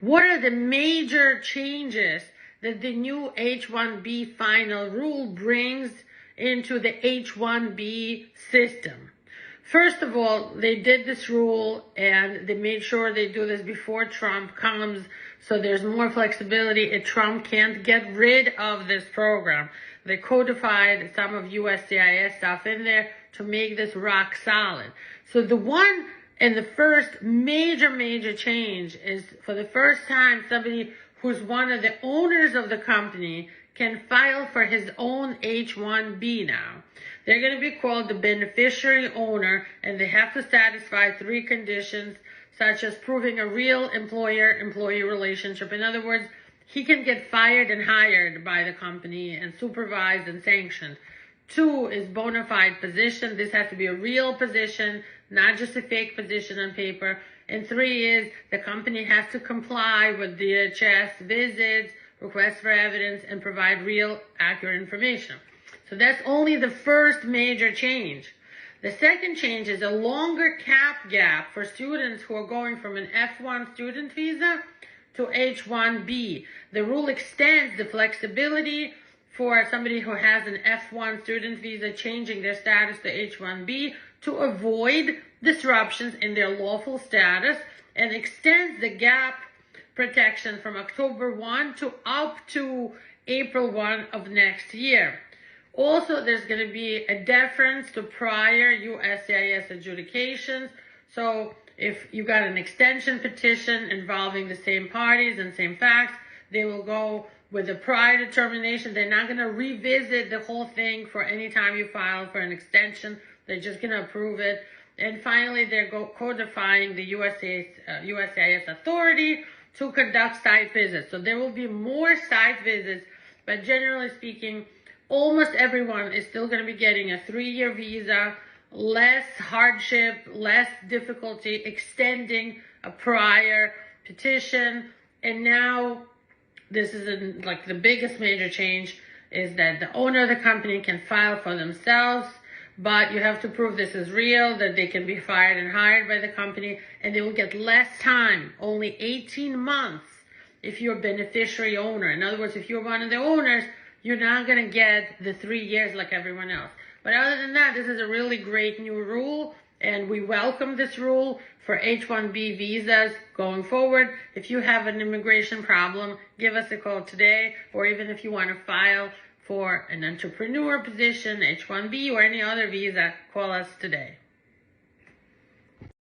What are the major changes that the new H1B final rule brings into the H1B system? First of all, they did this rule and they made sure they do this before Trump comes, so there's more flexibility and Trump can't get rid of this program. They codified some of USCIS stuff in there to make this rock solid. So the one and the first major change is, for the first time, somebody who's one of the owners of the company can file for his own H1B now. They're going to be called the beneficiary owner, and they have to satisfy 3 conditions, such as proving a real employer-employee relationship. In other words, he can get fired and hired by the company and supervised and sanctioned. 2 is bona fide position. This has to be a real position, not just a fake position on paper. And 3 is the company has to comply with DHS visits, requests for evidence, and provide real, accurate information. So that's only the first major change. The second change is a longer cap gap for students who are going from an F1 student visa to H1B. The rule extends the flexibility for somebody who has an F1 student visa changing their status to H1B to avoid disruptions in their lawful status, and extends the gap protection from October 1 to up to April 1 of next year. Also, there's going to be a deference to prior USCIS adjudications. So if you got an extension petition involving the same parties and same facts, they will go with a prior determination. They're not going to revisit the whole thing for any time you file for an extension. They're just going to approve it. And finally, they're codifying the USCIS authority to conduct site visits. So there will be more site visits, but generally speaking, almost everyone is still going to be getting a 3-year visa, less hardship, less difficulty, extending a prior petition. And now this is like the biggest major change is that the owner of the company can file for themselves, but you have to prove this is real, that they can be fired and hired by the company, and they will get less time, only 18 months if you're a beneficiary owner. In other words, if you're one of the owners, you're not going to get the 3 years like everyone else. But other than that, this is a really great new rule, and we welcome this rule for H1B visas going forward. If you have an immigration problem, give us a call today, or even if you want to file for an entrepreneur position, H1B, or any other visa, call us today.